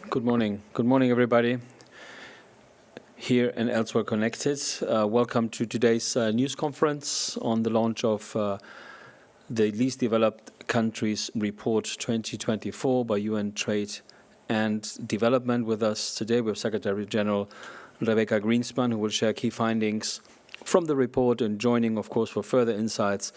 Good morning. Good morning, everybody. Here and elsewhere connected. Welcome to today's news conference on the launch of the Least Developed Countries Report 2024 by UN Trade and Development. With us today, we have Secretary General Rebeca Grynspan, who will share key findings from the report, and joining, of course, for further insights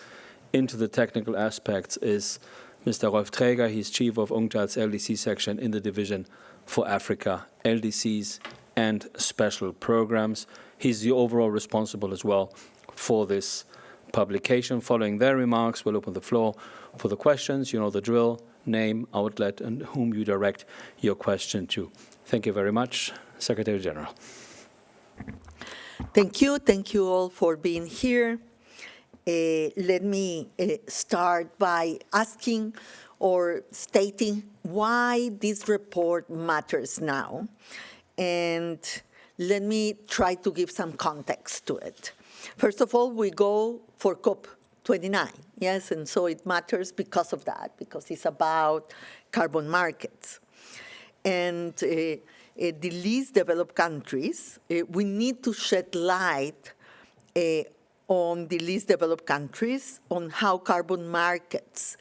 into the technical aspects is Mr. Rolf Traeger. He's Chief of UNCTAD's LDC section in the Division for Africa, LDCs, and Special Programs. He's the overall responsible as well for this publication. Following their remarks, we'll open the floor for the questions. You know the drill: name, outlet, and whom you direct your question to. Thank you very much, Secretary General. Thank you. Thank you all for being here. Let me start by asking or stating why this report matters now. And let me try to give some context to it. First of all, we go for COP29, yes, and so it matters because of that, because it's about carbon markets. And the least developed countries, we need to shed light on the least developed countries, on how carbon markets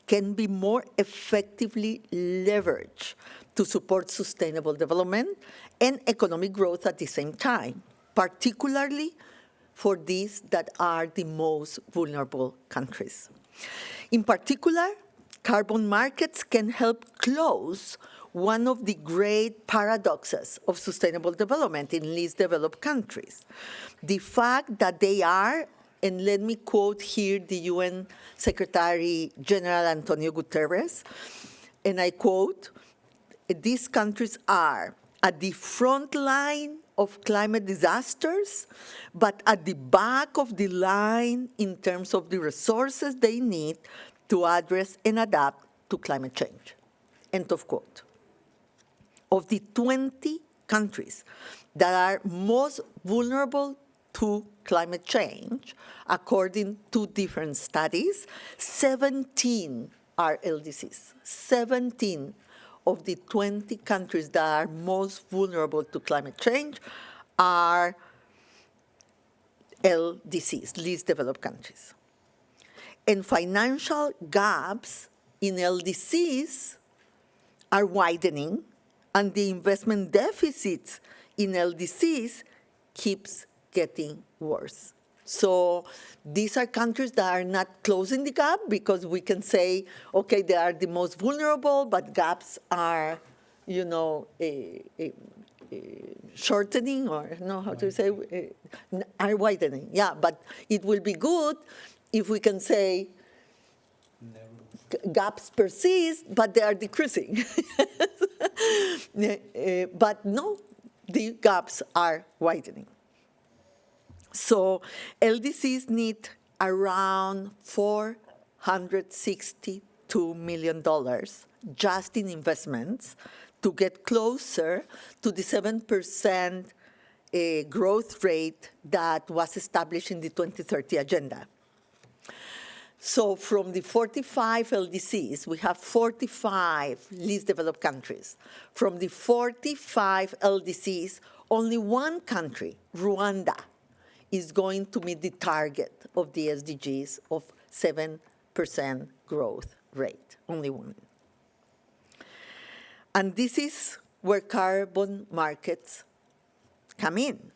can be more effectively leveraged to support sustainable development and economic growth at the same time, particularly for these that are the most vulnerable countries. In particular, carbon markets can help close one of the great paradoxes of sustainable development in least developed countries. The fact that they are, and let me quote here the UN Secretary General Antonio Guterres, and I quote, "These countries are at the front line of climate disasters, but at the back of the line in terms of the resources they need to address and adapt to climate change." End of quote. Of the 20 countries that are most vulnerable to climate change, according to different studies, 17 are LDCs. 17 of the 20 countries that are most vulnerable to climate change are LDCs, least developed countries. And financial gaps in LDCs are widening, and the investment deficits in LDCs keeps getting worse. So these are countries that are not closing the gap, because we can say, okay, they are the most vulnerable, but gaps are, shortening, or no, how to say, are widening. Yeah, but it will be good if we can say gaps persist, but they are decreasing. But no, the gaps are widening. So LDCs need around $462 million just in investments to get closer to the 7% growth rate that was established in the 2030 agenda. So from the 45 LDCs, we have 45 least developed countries. From the 45 LDCs, only one country, Rwanda, is going to meet the target of the SDGs of 7% growth rate, only one. And this is where carbon markets come in.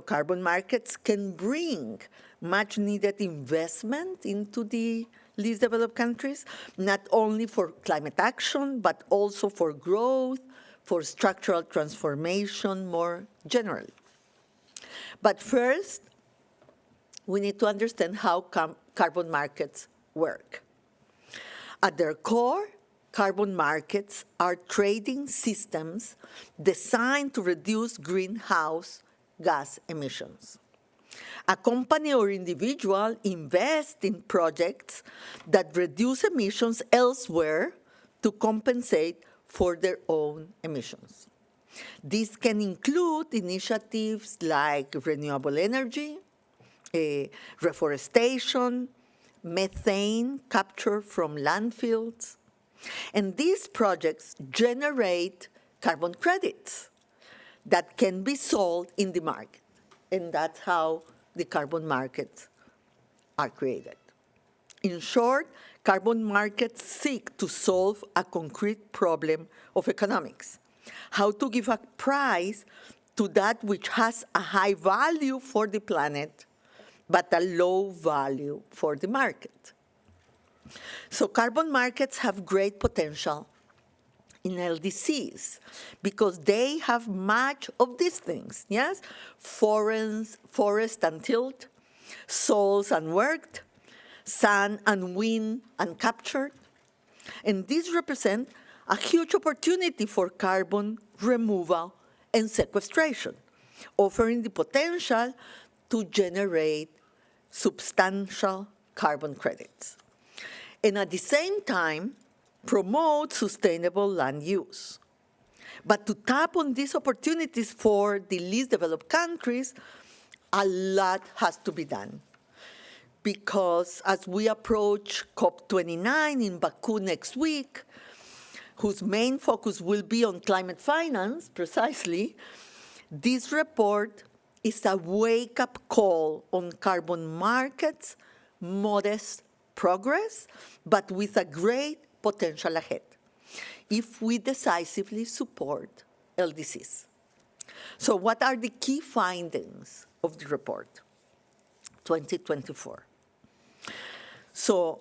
Carbon markets can bring much needed investment into the least developed countries, not only for climate action, but also for growth, for structural transformation more generally. But first, we need to understand how carbon markets work. At their core, carbon markets are trading systems designed to reduce greenhouse gas emissions. A company or individual invests in projects that reduce emissions elsewhere to compensate for their own emissions. This can include initiatives like renewable energy, reforestation, methane capture from landfills. And these projects generate carbon credits that can be sold in the market. And that's how the carbon markets are created. In short, carbon markets seek to solve a concrete problem of economics: how to give a price to that which has a high value for the planet, but a low value for the market. So carbon markets have great potential in LDCs because they have much of these things, yes? Forest untilled, soils unworked, sun and wind uncaptured. And these represent a huge opportunity for carbon removal and sequestration, offering the potential to generate substantial carbon credits. And at the same time, promote sustainable land use. But to tap on these opportunities for the least developed countries, a lot has to be done. Because as we approach COP29 in Baku next week, whose main focus will be on climate finance, precisely, this report is a wake-up call on carbon markets, modest progress, but with a great potential ahead, if we decisively support LDCs. So what are the key findings of the report 2024? So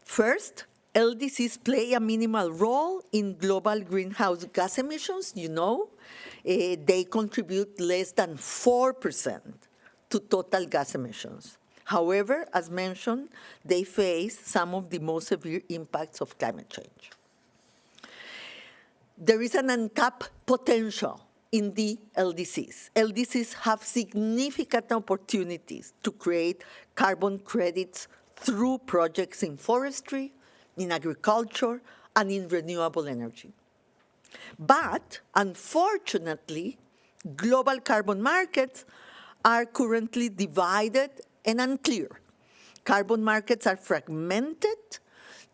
first, LDCs play a minimal role in global greenhouse gas emissions. They contribute less than 4% to total gas emissions. However, as mentioned, they face some of the most severe impacts of climate change. There is an untapped potential in the LDCs. LDCs have significant opportunities to create carbon credits through projects in forestry, in agriculture, and in renewable energy. But unfortunately, global carbon markets are currently divided and unclear. Carbon markets are fragmented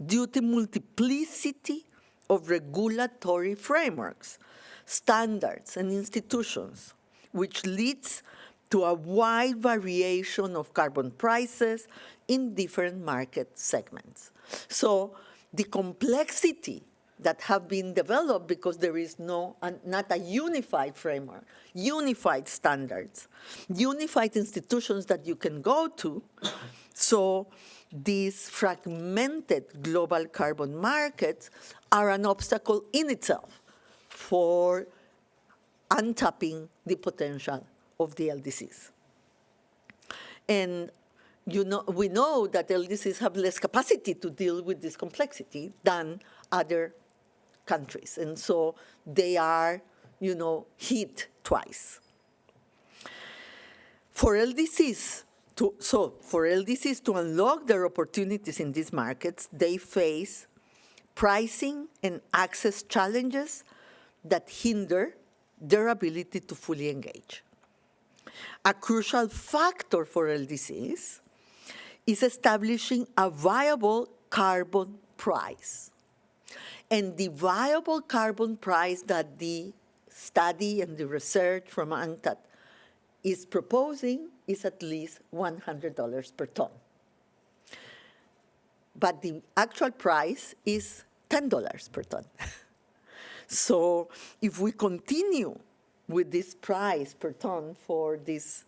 due to multiplicity of regulatory frameworks, standards, and institutions, which leads to a wide variation of carbon prices in different market segments. So the complexity that have been developed because there is not a unified framework, unified standards, unified institutions that you can go to. So these fragmented global carbon markets are an obstacle in itself for untapping the potential of the LDCs. And we know that LDCs have less capacity to deal with this complexity than other countries. And so they are, hit twice. For LDCs to unlock their opportunities in these markets, they face pricing and access challenges that hinder their ability to fully engage. A crucial factor for LDCs is establishing a viable carbon price. And the viable carbon price that the study and the research from UNCTAD is proposing is at least $100 per ton. But the actual price is $10 per ton. So if we continue with this price per ton for these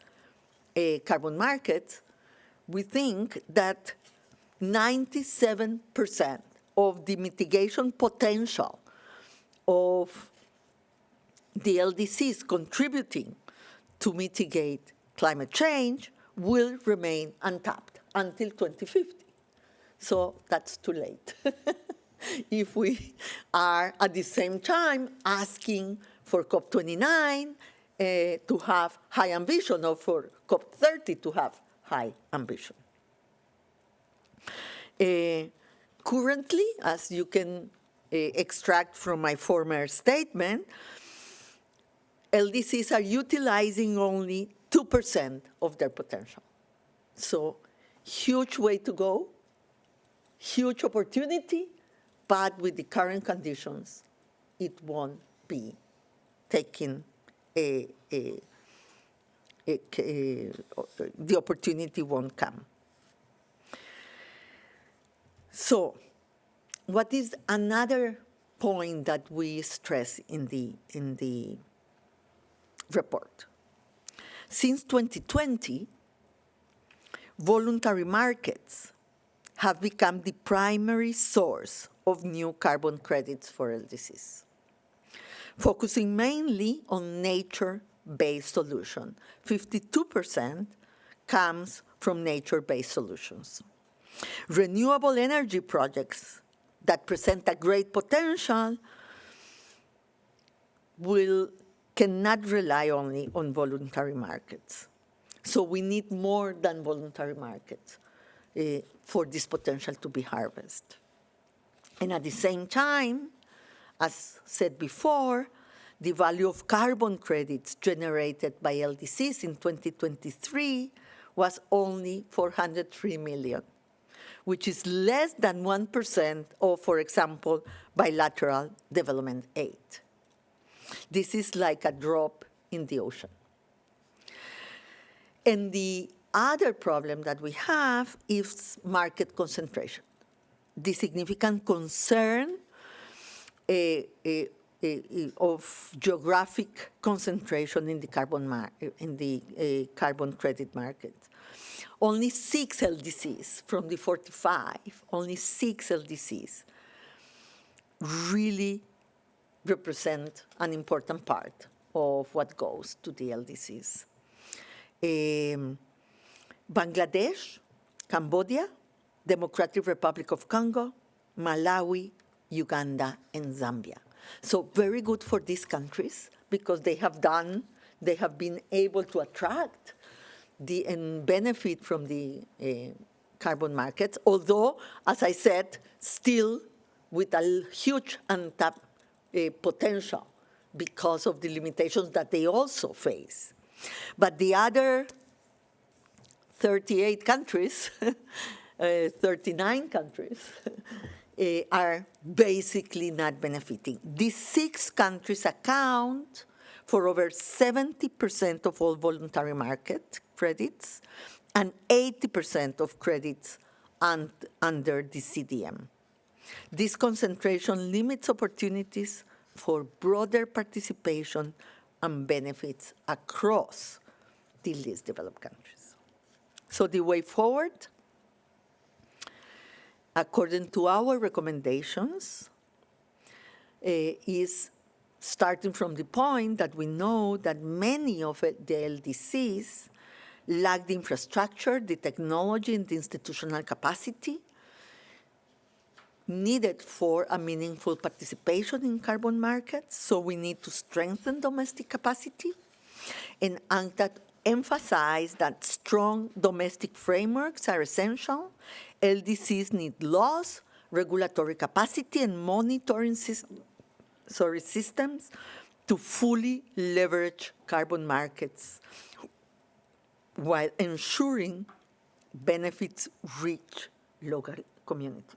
carbon markets, we think that 97% of the mitigation potential of the LDCs contributing to mitigate climate change will remain untapped until 2050. So that's too late. If we are at the same time asking for COP29 to have high ambition, or for COP30 to have high ambition. Currently, as you can extract from my former statement, LDCs are utilizing only 2% of their potential. So huge way to go, huge opportunity, but with the current conditions, it won't be taking the opportunity won't come. So, what is another point that we stress in the report? Since 2020, voluntary markets have become the primary source of new carbon credits for LDCs, focusing mainly on nature-based solutions. 52% comes from nature-based solutions. Renewable energy projects that present a great potential cannot rely only on voluntary markets. So we need more than voluntary markets for this potential to be harvested. And at the same time, as said before, the value of carbon credits generated by LDCs in 2023 was only 403 million, which is less than 1% of, for example, bilateral development aid. This is like a drop in the ocean. And the other problem that we have is market concentration. The significant concern of geographic concentration in the carbon credit market. Only 6 LDCs from the 45, only 6 LDCs really represent an important part of what goes to the LDCs. Bangladesh, Cambodia, Democratic Republic of Congo, Malawi, Uganda, and Zambia. So very good for these countries because they have been able to attract and benefit from the carbon markets, although, as I said, still with a huge untapped potential because of the limitations that they also face. But the other 38 countries, 39 countries, are basically not benefiting. These 6 countries account for over 70% of all voluntary market credits and 80% of credits under the CDM. This concentration limits opportunities for broader participation and benefits across the least developed countries. So the way forward, according to our recommendations, is starting from the point that we know that many of the LDCs lack the infrastructure, the technology, and the institutional capacity needed for a meaningful participation in carbon markets. So we need to strengthen domestic capacity and emphasize that strong domestic frameworks are essential. LDCs need laws, regulatory capacity, and monitoring systems to fully leverage carbon markets while ensuring benefits reach local communities.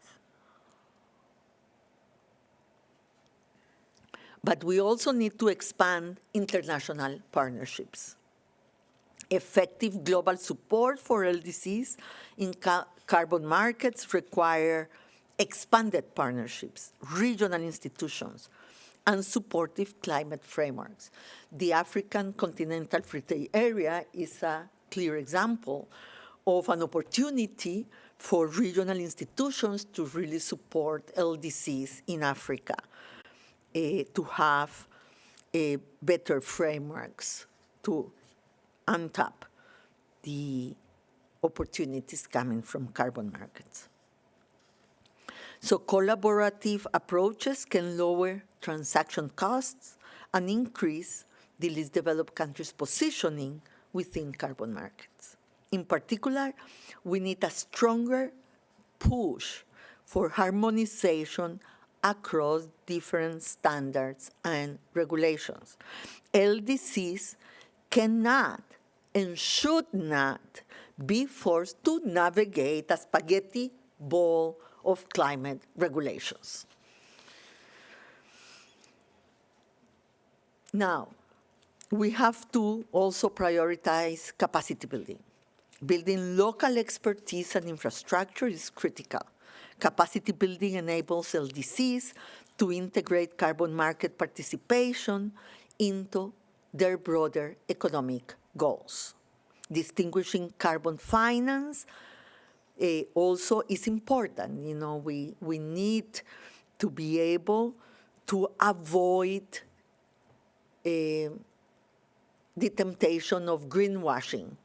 But we also need to expand international partnerships. Effective global support for LDCs in carbon markets require expanded partnerships, regional institutions, and supportive climate frameworks. The African Continental Free Trade Area is a clear example of an opportunity for regional institutions to really support LDCs in Africa, to have better frameworks to untap the opportunities coming from carbon markets. So collaborative approaches can lower transaction costs and increase the least developed countries' positioning within carbon markets. In particular, we need a stronger push for harmonization across different standards and regulations. LDCs cannot and should not be forced to navigate a spaghetti ball of climate regulations. Now, we have to also prioritize capacity building. Building local expertise and infrastructure is critical. Capacity building enables LDCs to integrate carbon market participation into their broader economic goals. Distinguishing carbon finance also is important. You know, we need to be able to avoid the temptation of greenwashing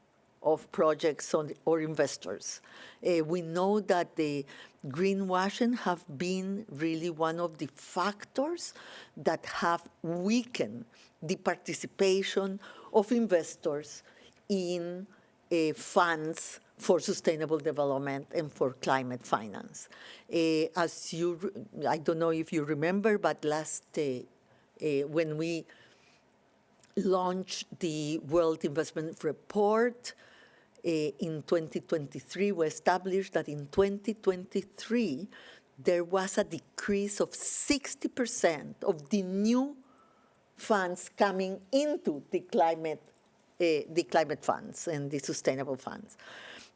of projects or investors. We know that the greenwashing have been really one of the factors that have weakened the participation of investors in funds for sustainable development and for climate finance. I don't know if you remember, but when we launched the World Investment Report in 2023, we established that in 2023, there was a decrease of 60% of the new funds coming into the climate funds and the sustainable funds.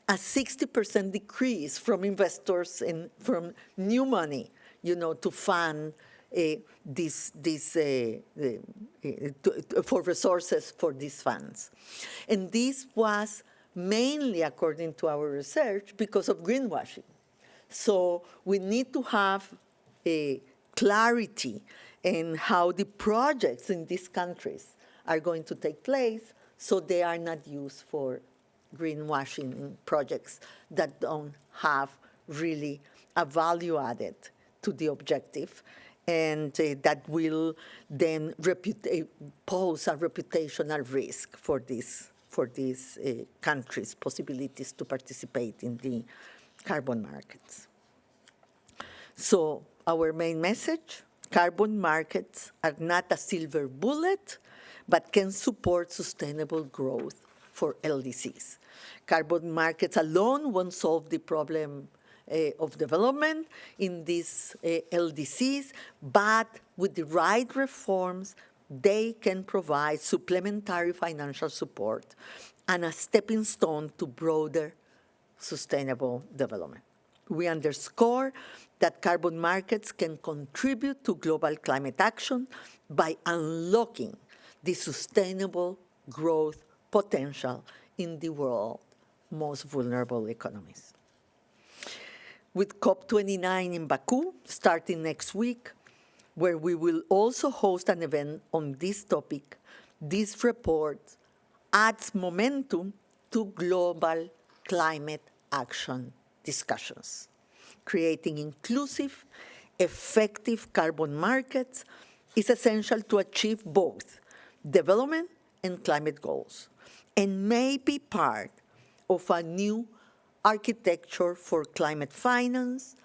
A 60% decrease from investors and from new money, to fund for resources for these funds. And this was mainly, according to our research, because of greenwashing. So we need to have a clarity in how the projects in these countries are going to take place, so they are not used for greenwashing projects that don't have really a value added to the objective, and that will then pose a reputational risk for these countries' possibilities to participate in the carbon markets. So our main message: carbon markets are not a silver bullet, but can support sustainable growth for LDCs. Carbon markets alone won't solve the problem of development in these LDCs, but with the right reforms, they can provide supplementary financial support and a stepping stone to broader sustainable development. We underscore that carbon markets can contribute to global climate action by unlocking the sustainable growth potential in the world's most vulnerable economies. With COP29 in Baku starting next week, where we will also host an event on this topic, this report adds momentum to global climate action discussions. Creating inclusive, effective carbon markets is essential to achieve both development and climate goals, and may be part of a new architecture for climate finance,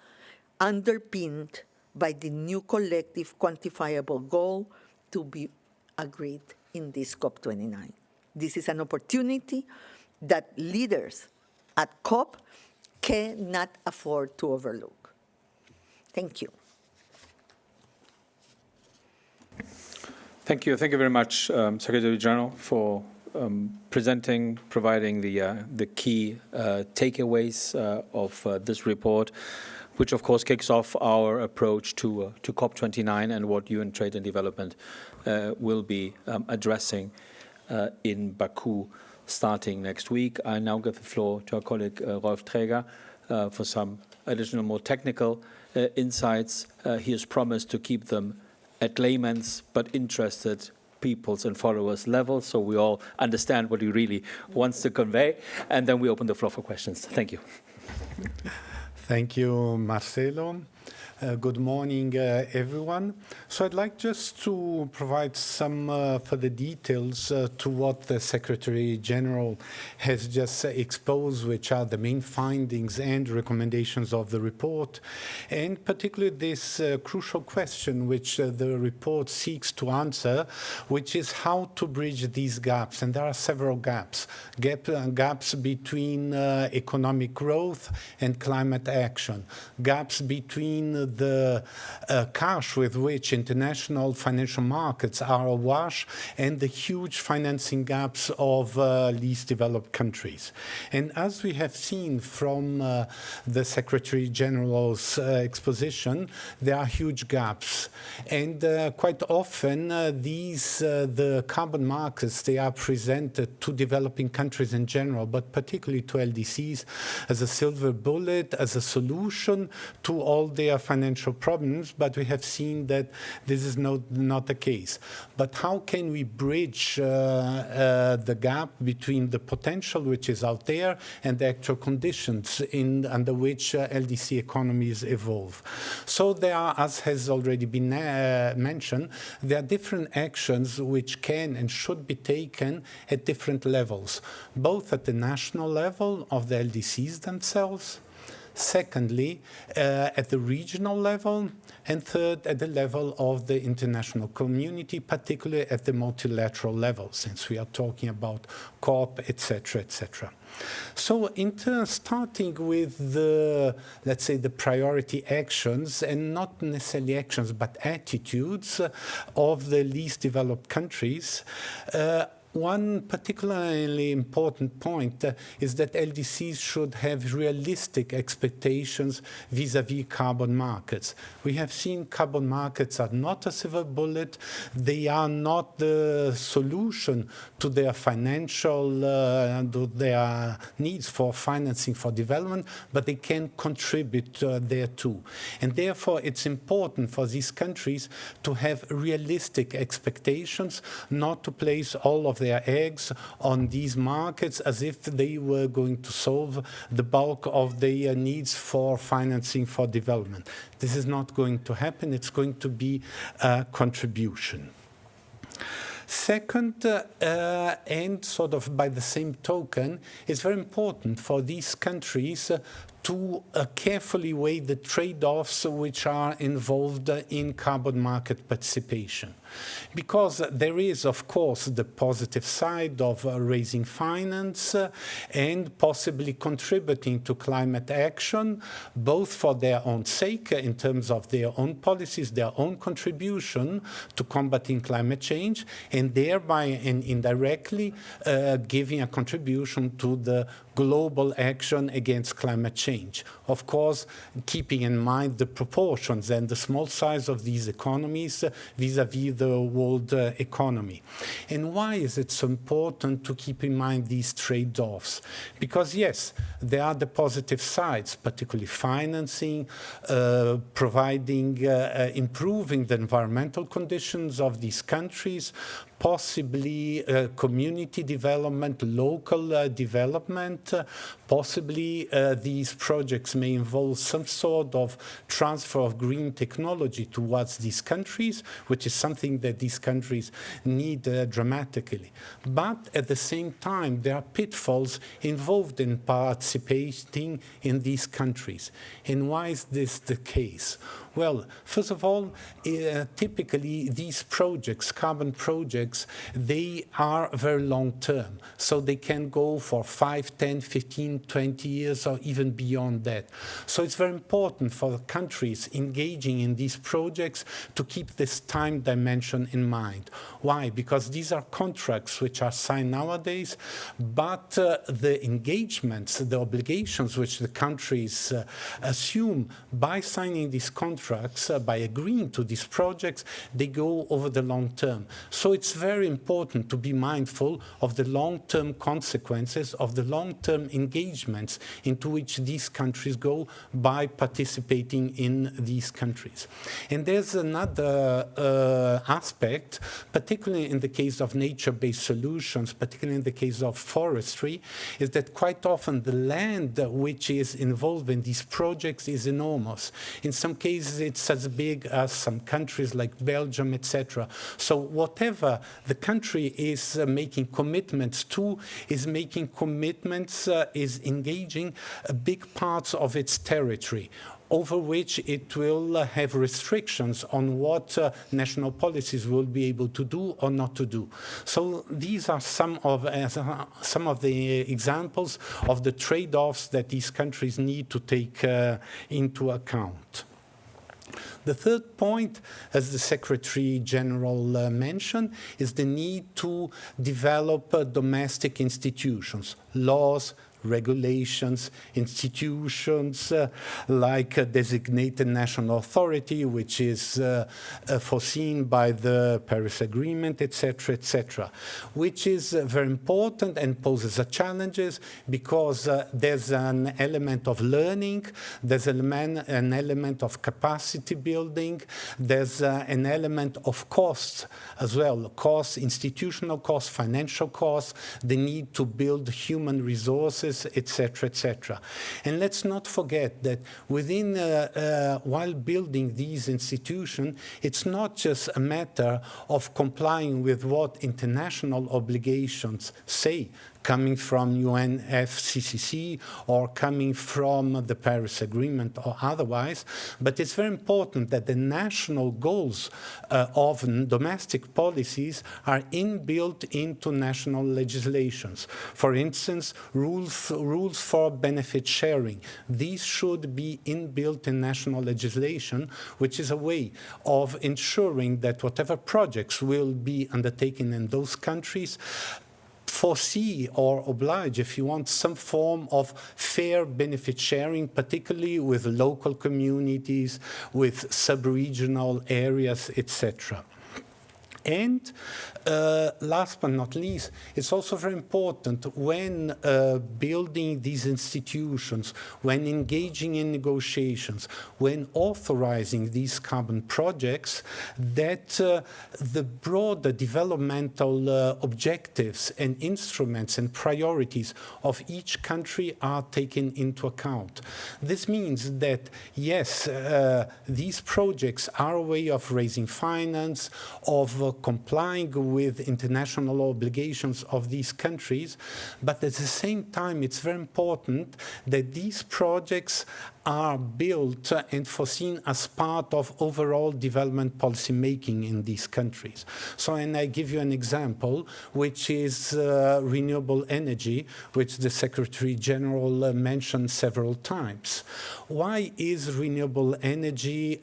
underpinned by the new collective quantifiable goal to be agreed in this COP29. This is an opportunity that leaders at COP cannot afford to overlook. Thank you. Thank you. Thank you very much, Secretary General, for providing the key takeaways of this report, which of course kicks off our approach to COP29 and what UN Trade and Development will be addressing in Baku starting next week. I now give the floor to our colleague Rolf Traeger for some additional, more technical insights. He has promised to keep them at layman's but interested people's and followers level, so we all understand what he really wants to convey, and then we open the floor for questions. Thank you. Thank you, Marcelo. Good morning, everyone. So I'd like just to provide some further details to what the Secretary General has just exposed, which are the main findings and recommendations of the report, and particularly this crucial question which the report seeks to answer, which is how to bridge these gaps. And there are several gaps. Gaps between economic growth and climate action, gaps between the cash with which international financial markets are awash and the huge financing gaps of least developed countries. And as we have seen from the Secretary General's exposition, there are huge gaps. And quite often, the carbon markets, they are presented to developing countries in general, but particularly to LDCs, as a silver bullet, as a solution to all their financial problems. But we have seen that this is not the case. But how can we bridge the gap between the potential which is out there and the actual conditions under which LDC economies evolve? So there are, as has already been mentioned, there are different actions which can and should be taken at different levels, both at the national level of the LDCs themselves, secondly, at the regional level, and third, at the level of the international community, particularly at the multilateral level, since we are talking about COP, etc., etc. So starting with let's say, the priority actions, and not necessarily actions, but attitudes of the least developed countries, one particularly important point is that LDCs should have realistic expectations vis-à-vis carbon markets. We have seen carbon markets are not a silver bullet. They are not the solution to their financial, to their needs for financing for development, but they can contribute thereto. And therefore, it's important for these countries to have realistic expectations, not to place all of their eggs on these markets as if they were going to solve the bulk of their needs for financing for development. This is not going to happen. It's going to be a contribution. Second, and sort of by the same token, it's very important for these countries to carefully weigh the trade-offs which are involved in carbon market participation. Because there is, of course, the positive side of raising finance and possibly contributing to climate action, both for their own sake, in terms of their own policies, their own contribution to combating climate change, and thereby and indirectly giving a contribution to the global action against climate change. Of course, keeping in mind the proportions and the small size of these economies vis-à-vis the world economy. And why is it so important to keep in mind these trade-offs? Because yes, there are the positive sides, particularly financing, providing, improving the environmental conditions of these countries, possibly community development, local development, possibly these projects may involve some sort of transfer of green technology towards these countries, which is something that these countries need dramatically. But at the same time, there are pitfalls involved in participating in these countries. And why is this the case? Well, first of all, typically these projects, carbon projects, they are very long-term. So they can go for 5, 10, 15, 20 years, or even beyond that. So it's very important for the countries engaging in these projects to keep this time dimension in mind. Why? Because these are contracts which are signed nowadays, but the engagements, the obligations which the countries assume by signing these contracts, by agreeing to these projects, they go over the long term. So it's very important to be mindful of the long-term consequences of the long-term engagements into which these countries go by participating in these countries. And there's another aspect, particularly in the case of nature-based solutions, particularly in the case of forestry, is that quite often the land which is involved in these projects is enormous. In some cases, it's as big as some countries like Belgium, etc. So whatever the country is making commitments to, is making commitments, is engaging big parts of its territory, over which it will have restrictions on what national policies will be able to do or not to do. So these are some of the examples of the trade-offs that these countries need to take into account. The third point, as the Secretary General mentioned, is the need to develop domestic institutions, laws, regulations, institutions like a designated national authority, which is foreseen by the Paris Agreement, etc., which is very important and poses challenges because there's an element of learning, there's an element of capacity building, there's an element of costs as well, costs, institutional costs, financial costs, the need to build human resources, etc. And let's not forget that within, while building these institutions, it's not just a matter of complying with what international obligations say, coming from UNFCCC or coming from the Paris Agreement or otherwise, but it's very important that the national goals of domestic policies are inbuilt into national legislations. For instance, rules for benefit sharing. These should be inbuilt in national legislation, which is a way of ensuring that whatever projects will be undertaken in those countries foresee or oblige, if you want, some form of fair benefit sharing, particularly with local communities, with sub-regional areas, etc. And last but not least, it's also very important when building these institutions, when engaging in negotiations, when authorizing these carbon projects, that the broader developmental objectives and instruments and priorities of each country are taken into account. This means that, yes, these projects are a way of raising finance, of complying with international obligations of these countries, but at the same time, it's very important that these projects are built and foreseen as part of overall development policy making in these countries. So, and I give you an example, which is renewable energy, which the Secretary General mentioned several times. Why is renewable energy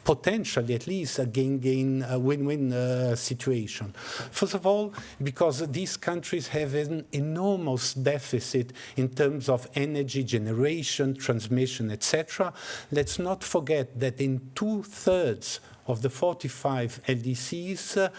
potentially, at least, a win-win situation? First of all, because these countries have an enormous deficit in terms of energy generation, transmission, etc. Let's not forget that in 2/3 of the 45 LDCs,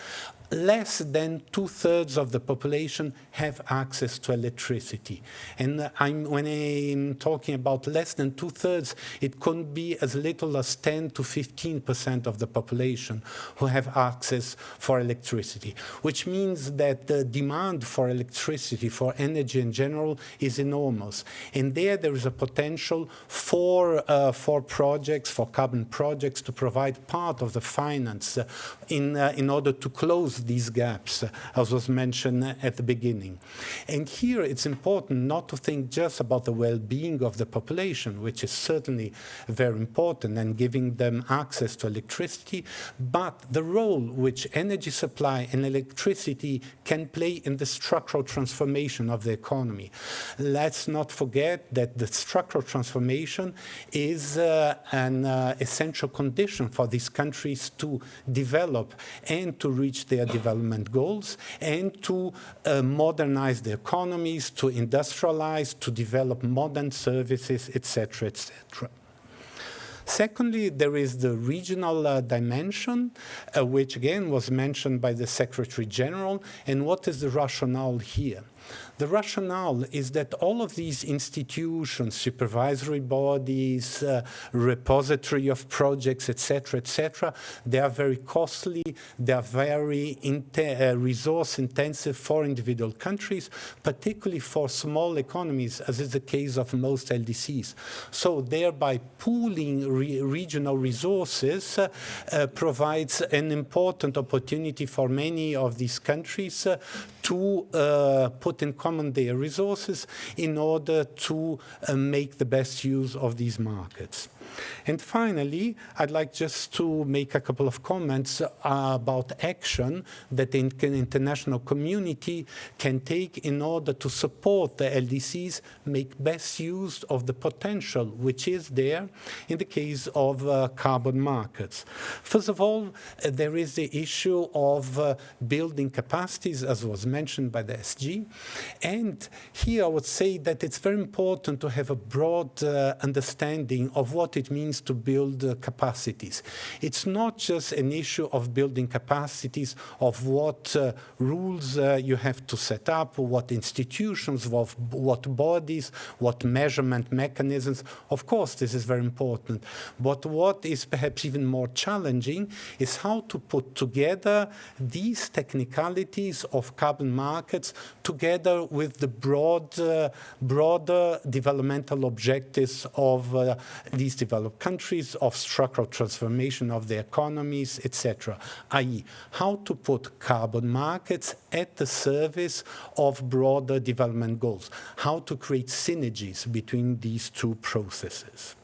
less than 2/3 of the population have access to electricity. And when I'm talking about less than 2/3, it could be as little as 10 to 15% of the population who have access for electricity, which means that the demand for electricity, for energy in general, is enormous. And there is a potential for projects, for carbon projects, to provide part of the finance in order to close these gaps, as was mentioned at the beginning. And here it's important not to think just about the well-being of the population, which is certainly very important, and giving them access to electricity, but the role which energy supply and electricity can play in the structural transformation of the economy. Let's not forget that the structural transformation is an essential condition for these countries to develop and to reach their development goals, and to modernize their economies, to industrialize, to develop modern services, etc., etc. Secondly, there is the regional dimension, which again was mentioned by the Secretary General. And what is the rationale here? The rationale is that all of these institutions, supervisory bodies, repository of projects, etc., they are very costly, they are very resource-intensive for individual countries, particularly for small economies, as is the case of most LDCs. So thereby pooling regional resources provides an important opportunity for many of these countries to put in common their resources in order to make the best use of these markets. And finally, I'd like just to make a couple of comments about action that the international community can take in order to support the LDCs make best use of the potential which is there in the case of carbon markets. First of all, there is the issue of building capacities, as was mentioned by the SG. And here I would say that it's very important to have a broad understanding of what it means to build capacities. It's not just an issue of building capacities of what rules you have to set up, what institutions, what bodies, what measurement mechanisms. Of course, this is very important. But what is perhaps even more challenging is how to put together these technicalities of carbon markets together with the broader developmental objectives of these developed countries, of structural transformation of their economies, etc., i.e., how to put carbon markets at the service of broader development goals, how to create synergies between these two processes.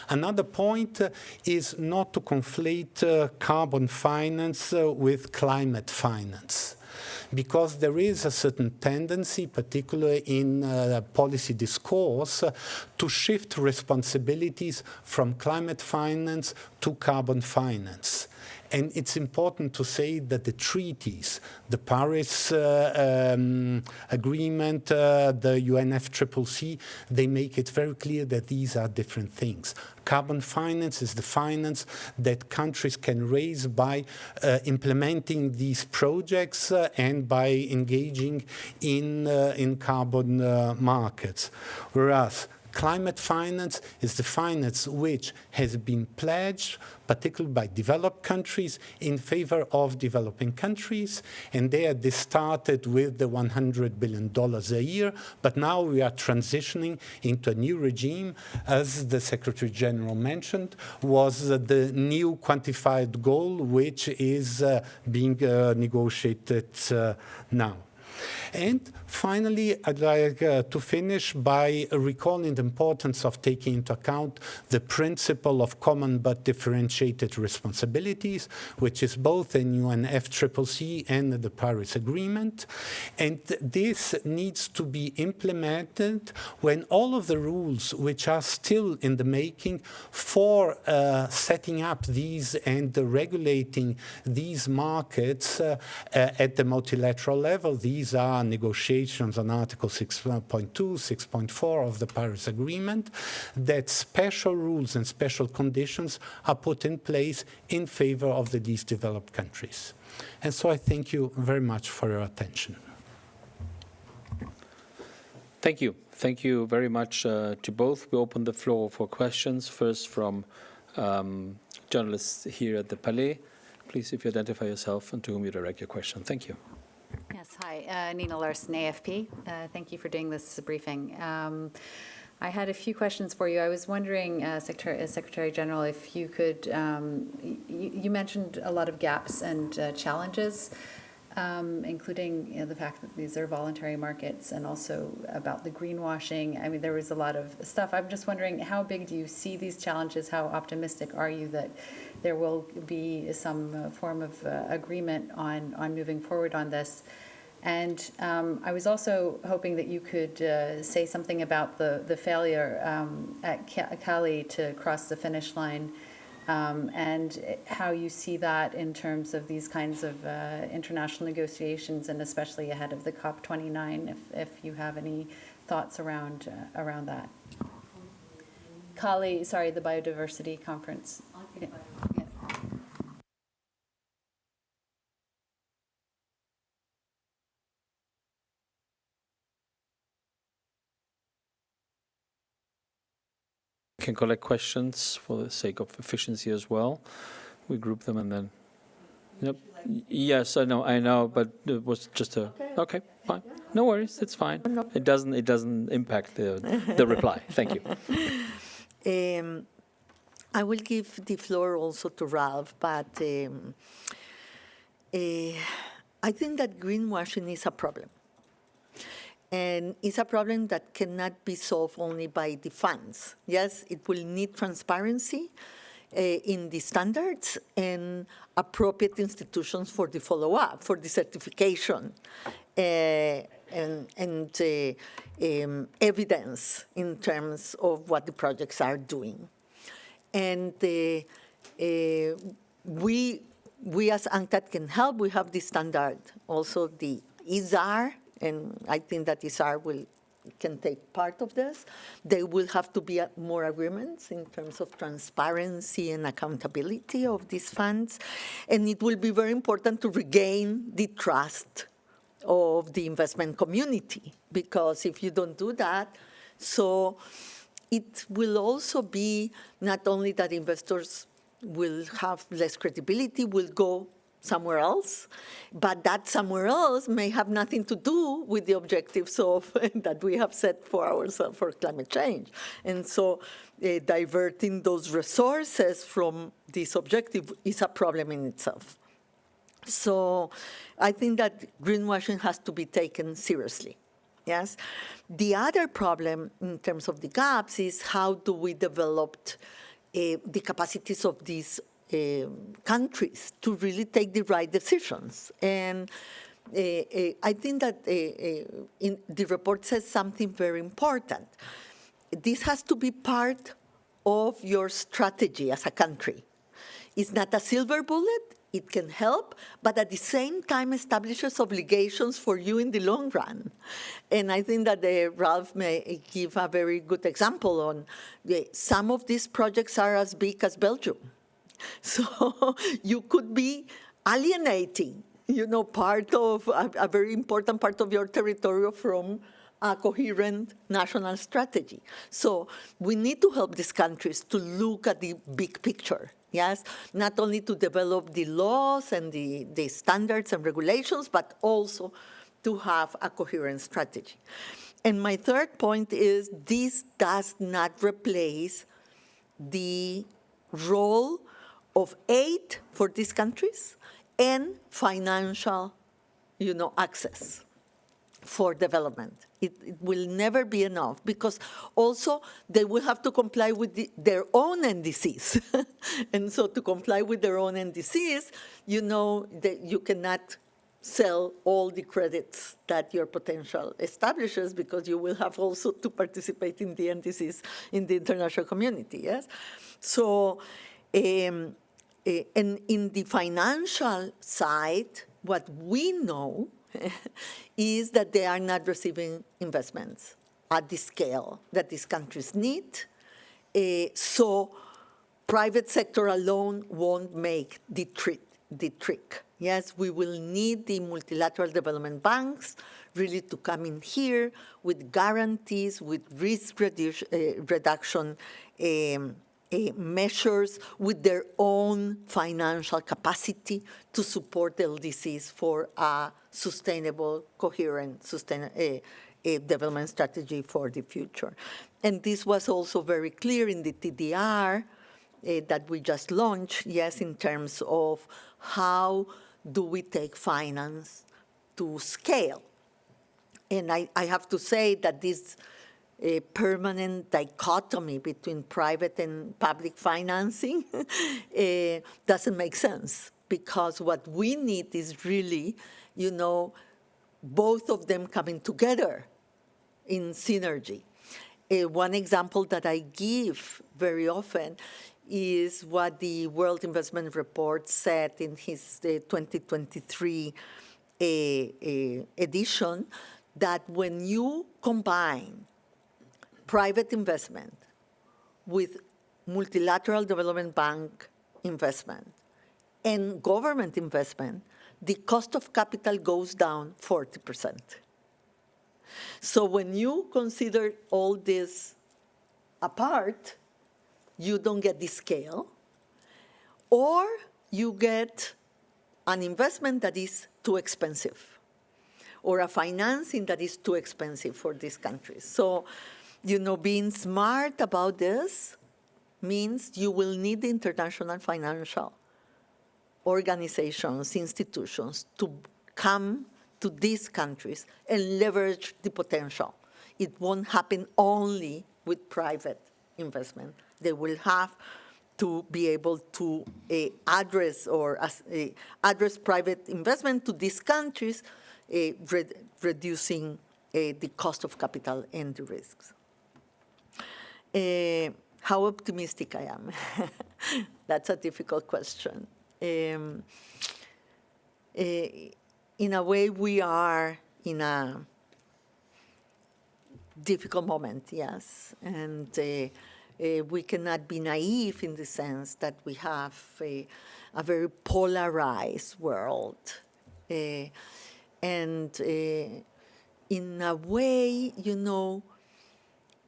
Another point is not to conflate carbon finance with climate finance, because there is a certain tendency, particularly in policy discourse, to shift responsibilities from climate finance to carbon finance. And it's important to say that the treaties, the Paris Agreement, the UNFCCC, they make it very clear that these are different things. Carbon finance is the finance that countries can raise by implementing these projects and by engaging in carbon markets. Whereas climate finance is the finance which has been pledged, particularly by developed countries, in favor of developing countries. And there they started with the $100 billion a year, but now we are transitioning into a new regime, as the Secretary General mentioned, was the new quantified goal, which is being negotiated now. And finally, I'd like to finish by recalling the importance of taking into account the principle of common but differentiated responsibilities, which is both in UNFCCC and the Paris Agreement. And this needs to be implemented when all of the rules which are still in the making for setting up these and regulating these markets at the multilateral level, these are negotiations on Article 6.2, 6.4 of the Paris Agreement, that special rules and special conditions are put in place in favor of the least developed countries. And so I thank you very much for your attention. Thank you. Thank you very much to both. We open the floor for questions, first from journalists here at the Palais. Please, if you identify yourself and to whom you direct your question. Thank you. Yes, hi, Nina Larson, AFP. Thank you for doing this briefing. I had a few questions for you. I was wondering, Secretary General, if you could, you mentioned a lot of gaps and challenges, including the fact that these are voluntary markets and also about the greenwashing. I mean, there was a lot of stuff. I'm just wondering, how big do you see these challenges? How optimistic are you that there will be some form of agreement on moving forward on this? And I was also hoping that you could say something about the failure at Cali to cross the finish line, and how you see that in terms of these kinds of international negotiations, and especially ahead of the COP29, if you have any thoughts around that. Cali, sorry, the biodiversity conference. Yeah. Can collect questions for the sake of efficiency as well. We group them and then. Yep. Yes, I know, but it was just a. Okay, fine. No worries, it's fine. It doesn't impact the reply. Thank you. I will give the floor also to Rolf, but I think that greenwashing is a problem. And it's a problem that cannot be solved only by the funds. Yes, it will need transparency in the standards and appropriate institutions for the follow-up, for the certification, and evidence in terms of what the projects are doing. And we as UNCTAD can help. We have the standard, also the ISAR, and I think that ISAR can take part of this. There will have to be more agreements in terms of transparency and accountability of these funds. And it will be very important to regain the trust of the investment community, because if you don't do that, so it will also be not only that investors will have less credibility, will go somewhere else, but that somewhere else may have nothing to do with the objectives of that we have set for ourselves for climate change. And so diverting those resources from this objective is a problem in itself. So I think that greenwashing has to be taken seriously. Yes. The other problem in terms of the gaps is how do we develop the capacities of these countries to really take the right decisions. And I think that the report says something very important. This has to be part of your strategy as a country. It's not a silver bullet. It can help, but at the same time establishes obligations for you in the long run. And I think that Rolf may give a very good example on some of these projects are as big as Belgium. So you could be alienating, part of a very important part of your territory from a coherent national strategy. So we need to help these countries to look at the big picture. Yes, not only to develop the laws and the standards and regulations, but also to have a coherent strategy. And my third point is this does not replace the role of aid for these countries and financial, access for development. It will never be enough, because also they will have to comply with their own NDCs. And so to comply with their own NDCs, that you cannot sell all the credits that your potential establishes, because you will have also to participate in the NDCs in the international community, yes? So, and in the financial side, what we know is that they are not receiving investments at the scale that these countries need. So private sector alone won't make the trick. Yes, we will need the multilateral development banks really to come in here with guarantees, with risk reduction measures, with their own financial capacity to support LDCs for a sustainable, coherent, development strategy for the future. And this was also very clear in the TDR that we just launched, yes, in terms of how do we take finance to scale. And I have to say that this permanent dichotomy between private and public financing doesn't make sense, because what we need is really, both of them coming together in synergy. One example that I give very often is what the World Investment Report said in his 2023 edition, that when you combine private investment with multilateral development bank investment and government investment, the cost of capital goes down 40%. So when you consider all this apart, you don't get the scale, or you get an investment that is too expensive, or a financing that is too expensive for these countries. So, being smart about this means you will need the international financial organizations, institutions to come to these countries and leverage the potential. It won't happen only with private investment. They will have to be able to address private investment to these countries, reducing the cost of capital and the risks. How optimistic I am? That's a difficult question. In a way, we are in a difficult moment, yes. And we cannot be naive in the sense that we have a very polarized world. And in a way,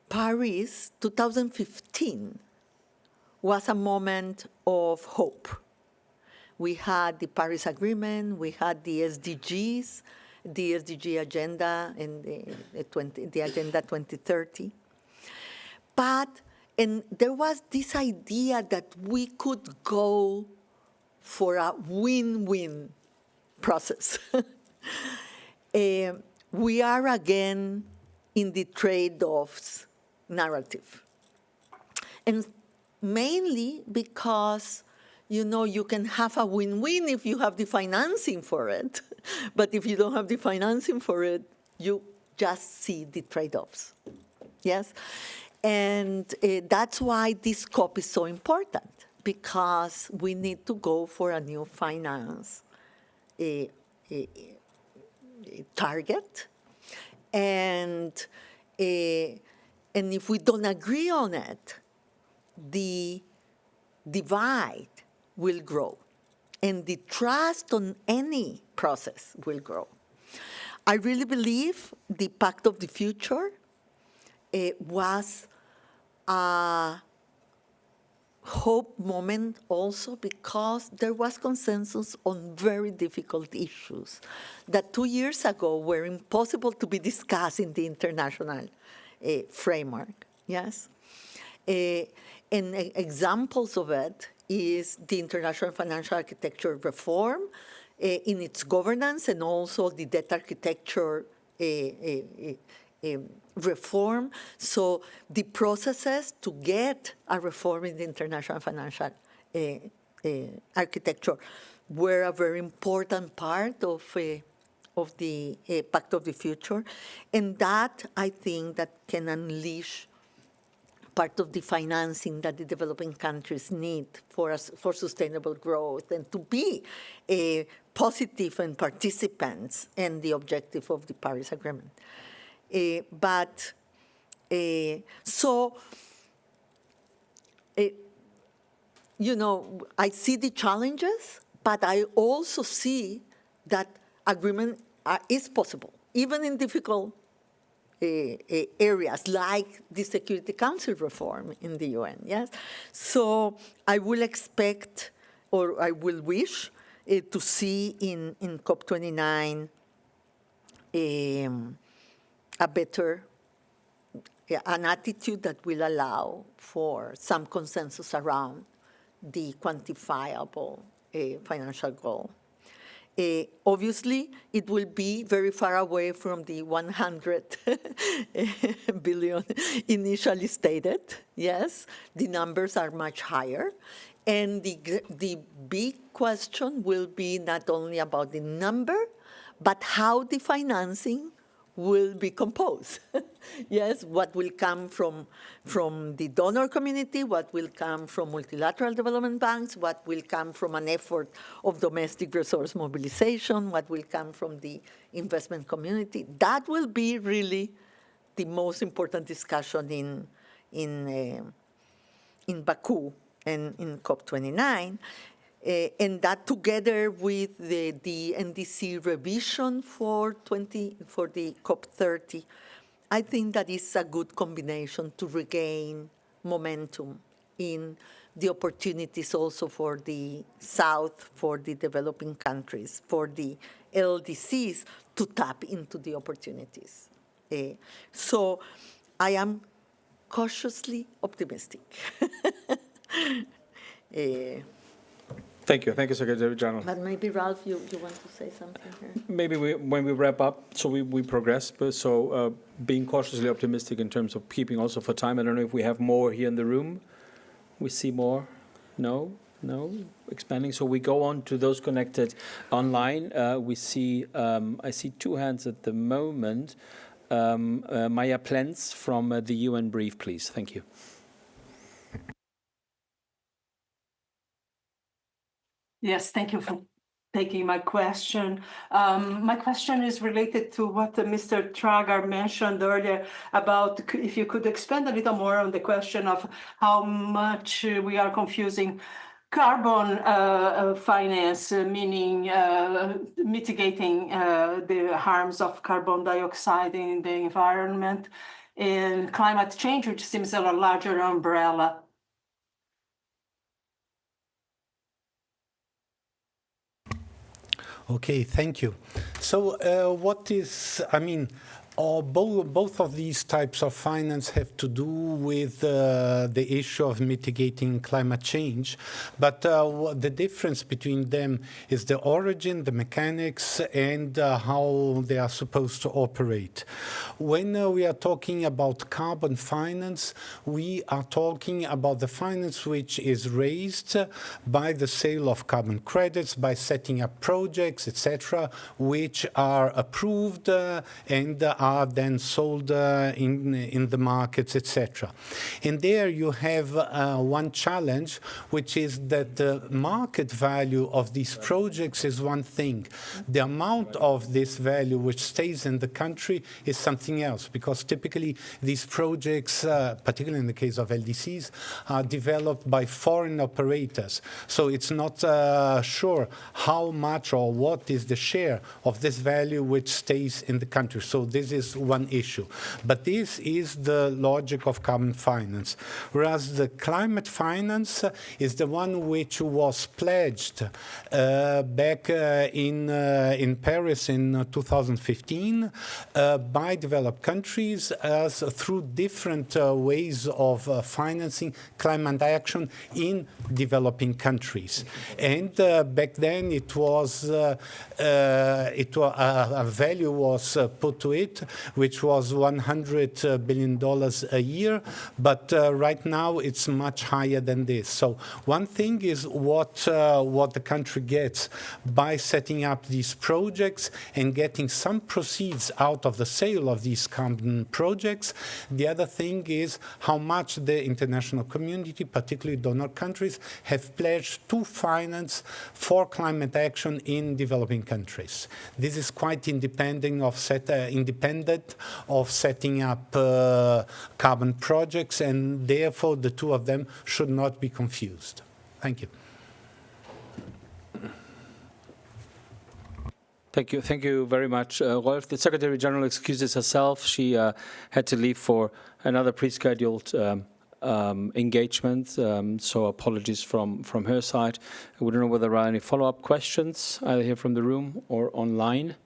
Paris 2015 was a moment of hope. We had the Paris Agreement, we had the SDGs, the SDG agenda, and the Agenda 2030. And there was this idea that we could go for a win-win process. We are again in the trade-offs narrative. And mainly because, you can have a win-win if you have the financing for it. But if you don't have the financing for it, you just see the trade-offs. Yes? And that's why this COP is so important, because we need to go for a new finance target. And if we don't agree on it, the divide will grow, and the trust on any process will grow. I really believe the Pact of the Future was a hope moment also because there was consensus on very difficult issues that 2 years ago were impossible to be discussed in the international framework, yes? And examples of it is the international financial architecture reform in its governance, and also the debt architecture reform. So the processes to get a reform in the international financial architecture were a very important part of the Pact of the Future. And that, I think, that can unleash part of the financing that the developing countries need for sustainable growth and to be positive and participants in the objective of the Paris Agreement. I see the challenges, but I also see that agreement is possible, even in difficult areas like the Security Council reform in the UN, yes? So I will expect, or I will wish, to see in COP29 a better, an attitude that will allow for some consensus around the quantifiable financial goal. Obviously, it will be very far away from the 100 billion initially stated. Yes, the numbers are much higher. And the big question will be not only about the number, but how the financing will be composed. Yes, what will come from the donor community, what will come from multilateral development banks, what will come from an effort of domestic resource mobilization, what will come from the investment community. That will be really the most important discussion in Baku and in COP29. And that together with the NDC revision for the COP30, I think that is a good combination to regain momentum in the opportunities also for the South, for the developing countries, for the LDCs to tap into the opportunities. So I am cautiously optimistic. Thank you, Secretary General. But maybe, Rolf, you want to say something here? Maybe when we wrap up, so we progress, but so being cautiously optimistic in terms of keeping also for time. I don't know if we have more here in the room. We see more? No, expanding. So we go on to those connected online. We see, I see two hands at the moment. Maya Plens from the UN Brief, please. Thank you. Yes, thank you for taking my question. My question is related to what Mr. Traeger mentioned earlier about if you could expand a little more on the question of how much we are confusing carbon finance, meaning mitigating the harms of carbon dioxide in the environment, and climate change, which seems a larger umbrella. Okay, thank you. So both of these types of finance have to do with the issue of mitigating climate change, but the difference between them is the origin, the mechanics, and how they are supposed to operate. When we are talking about carbon finance, we are talking about the finance which is raised by the sale of carbon credits, by setting up projects, etc., which are approved and are then sold in the markets, etc. And there you have one challenge, which is that the market value of these projects is one thing. The amount of this value which stays in the country is something else, because typically these projects, particularly in the case of LDCs, are developed by foreign operators. So it's not sure how much or what is the share of this value which stays in the country. So this is one issue. But this is the logic of carbon finance. Whereas the climate finance is the one which was pledged back in Paris in 2015 by developed countries as through different ways of financing climate action in developing countries. And back then it was a value was put to it, which was $100 billion a year, but right now it's much higher than this. So one thing is what the country gets by setting up these projects and getting some proceeds out of the sale of these carbon projects. The other thing is how much the international community, particularly donor countries, have pledged to finance for climate action in developing countries. This is quite independent of setting up carbon projects, and therefore the two of them should not be confused. Thank you. Thank you very much, Rolf. The Secretary General excuses herself. She had to leave for another pre-scheduled engagement, so apologies from her side. We don't know whether there are any follow-up questions, either here from the room or online.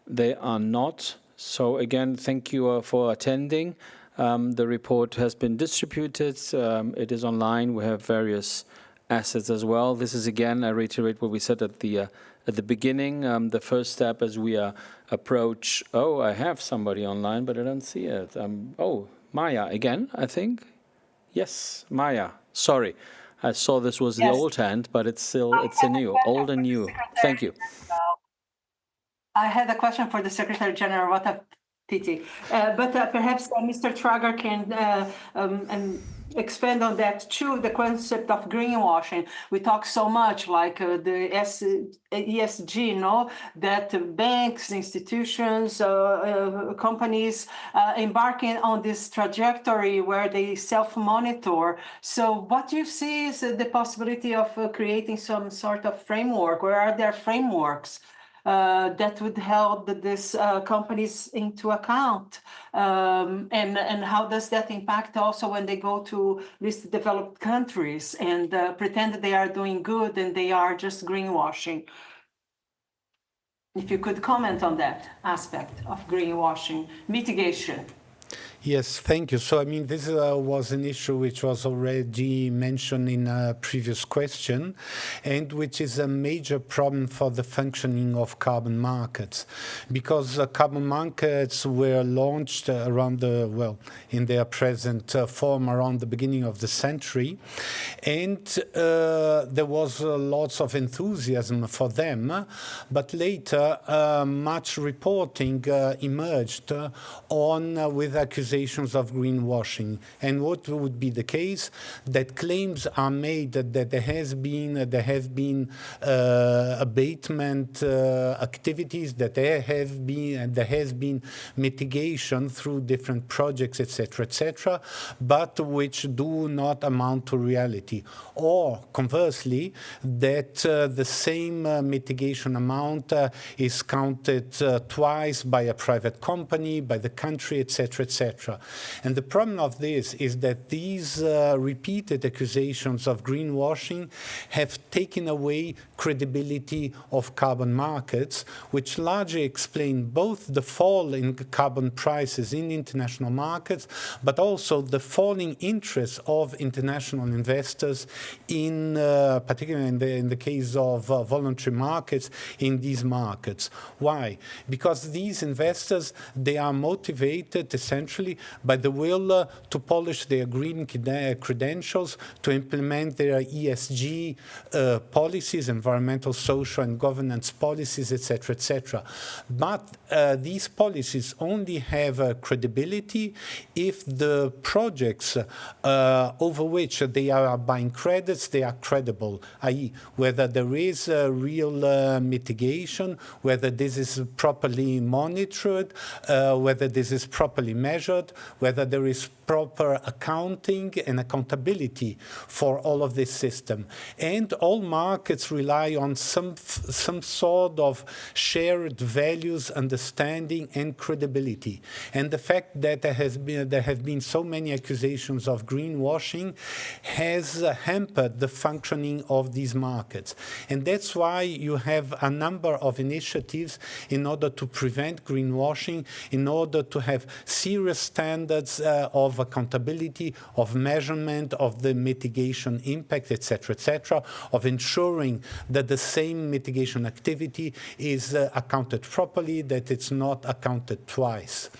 They are not. So again, thank you for attending. The report has been distributed. It is online. We have various assets as well. This is, again, I reiterate what we said at the beginning. The first step as we approach. Oh, I have somebody online, but I don't see it. Oh, Maya again, I think. Yes, Maya. Sorry, I saw this was the old hand, but it's a new, old and new. Thank you. I had a question for the Secretary General. What a pity. But perhaps Mr. Traeger can expand on that too, the concept of greenwashing. We talk so much like the ESG, that banks, institutions, companies embarking on this trajectory where they self-monitor. So what do you see is the possibility of creating some sort of framework? Where are there frameworks that would help these companies into account? And how does that impact also when they go to least developed countries and pretend that they are doing good and they are just greenwashing? If you could comment on that aspect of greenwashing, mitigation. Yes, thank you. So, I mean, this was an issue which was already mentioned in a previous question, and which is a major problem for the functioning of carbon markets, because carbon markets were launched around in their present form around the beginning of the century, and there was lots of enthusiasm for them, but later much reporting emerged with accusations of greenwashing. And what would be the case? That claims are made that there have been abatement activities, that there has been mitigation through different projects, etc., but which do not amount to reality. Or conversely, that the same mitigation amount is counted twice by a private company, by the country, etc., etc. And the problem of this is that these repeated accusations of greenwashing have taken away credibility of carbon markets, which largely explain both the fall in carbon prices in international markets, but also the falling interest of international investors in, particularly in the case of voluntary markets, in these markets. Why? Because these investors, they are motivated essentially by the will to polish their green credentials, to implement their ESG policies, environmental, social, and governance policies, etc., etc. But these policies only have credibility if the projects over which they are buying credits, they are credible, i.e. whether there is real mitigation, whether this is properly monitored, whether this is properly measured, whether there is proper accounting and accountability for all of this system. And all markets rely on some sort of shared values, understanding, and credibility. And the fact that there have been so many accusations of greenwashing has hampered the functioning of these markets. And that's why you have a number of initiatives in order to prevent greenwashing, in order to have serious standards of accountability, of measurement, of the mitigation impact, etc., of ensuring that the same mitigation activity is accounted properly, that it's not accounted twice.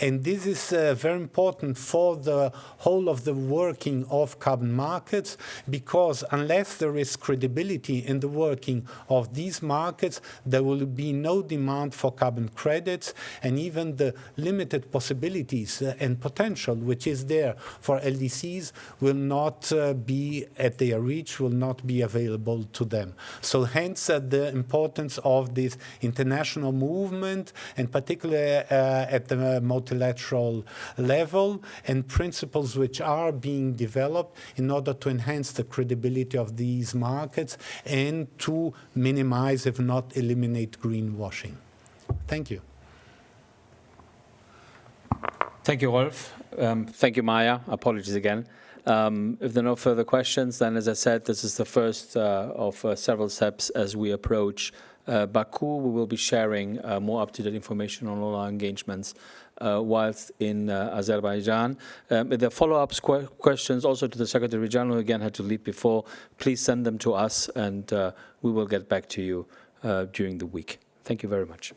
And this is very important for the whole of the working of carbon markets, because unless there is credibility in the working of these markets, there will be no demand for carbon credits, and even the limited possibilities and potential which is there for LDCs will not be at their reach, will not be available to them. So hence the importance of this international movement, and particularly at the multilateral level, and principles which are being developed in order to enhance the credibility of these markets and to minimize, if not eliminate, greenwashing. Thank you. Thank you, Rolf. Thank you, Maya. Apologies again. If there are no further questions, then as I said, this is the first of several steps as we approach Baku. We will be sharing more up-to-date information on all our engagements whilst in Azerbaijan. If there are follow-up questions also to the Secretary General, who again had to leave before, please send them to us and we will get back to you during the week. Thank you very much.